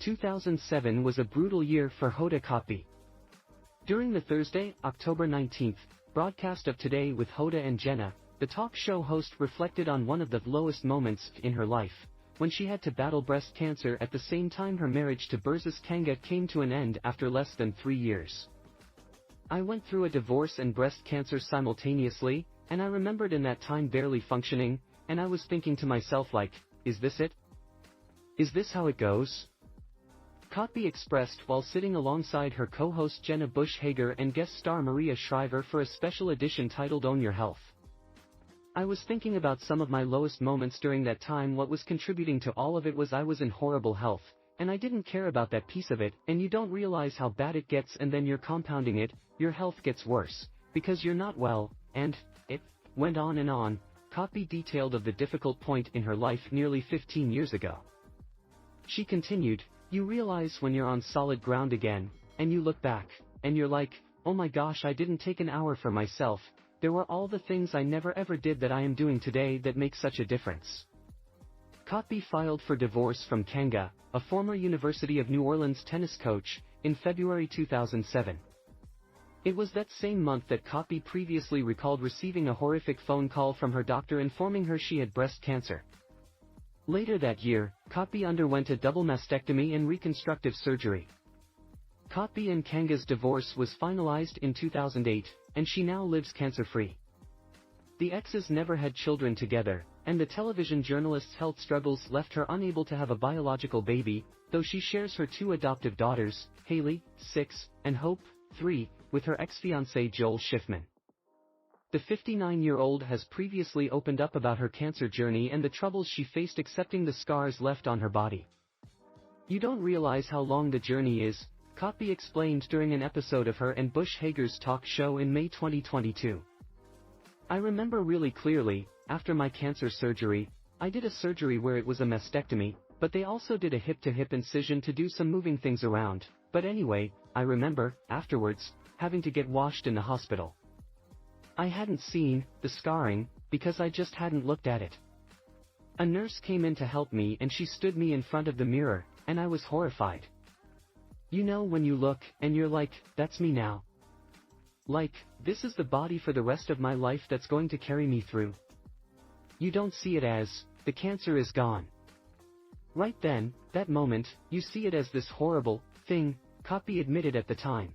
2007 was a brutal year for Hoda Kotb. During the Thursday, October 19th, broadcast of Today with Hoda and Jenna, the talk show host reflected on one of the lowest moments in her life, when she had to battle breast cancer at the same time her marriage to Burzis Kanga came to an end after less than 3 years. I went through a divorce and breast cancer simultaneously, and I remembered in that time barely functioning, and I was thinking to myself like, is this it? Is this how it goes? Kotb expressed while sitting alongside her co-host Jenna Bush Hager and guest star Maria Shriver for a special edition titled Own Your Health. I was thinking about some of my lowest moments during that time. What was contributing to all of it was I was in horrible health, and I didn't care about that piece of it, and you don't realize how bad it gets, and then you're compounding it, your health gets worse, because you're not well, and it went on and on. Kotb detailed of the difficult point in her life nearly 15 years ago. She continued, you realize when you're on solid ground again, and you look back, and you're like, oh my gosh, I didn't take an hour for myself, there were all the things I never ever did that I am doing today that make such a difference. Kotb filed for divorce from Kanga, a former University of New Orleans tennis coach, in February 2007. It was that same month that Kotb previously recalled receiving a horrific phone call from her doctor informing her she had breast cancer. Later that year, Kotb underwent a double mastectomy and reconstructive surgery. Kotb and Kanga's divorce was finalized in 2008, and she now lives cancer-free. The exes never had children together, and the television journalist's health struggles left her unable to have a biological baby, though she shares her 2 adoptive daughters, Haley, 6, and Hope, 3, with her ex-fiancé Joel Schiffman. The 59-year-old has previously opened up about her cancer journey and the troubles she faced accepting the scars left on her body. You don't realize how long the journey is, Kotb explained during an episode of her and Bush Hager's talk show in May 2022. I remember really clearly, after my cancer surgery, I did a surgery where it was a mastectomy, but they also did a hip-to-hip incision to do some moving things around, but anyway, I remember, afterwards, having to get washed in the hospital. I hadn't seen the scarring, because I just hadn't looked at it. A nurse came in to help me and she stood me in front of the mirror, and I was horrified. You know when you look, and you're like, that's me now. Like, this is the body for the rest of my life that's going to carry me through. You don't see it as, the cancer is gone. Right then, that moment, you see it as this horrible thing, Kotb admitted at the time.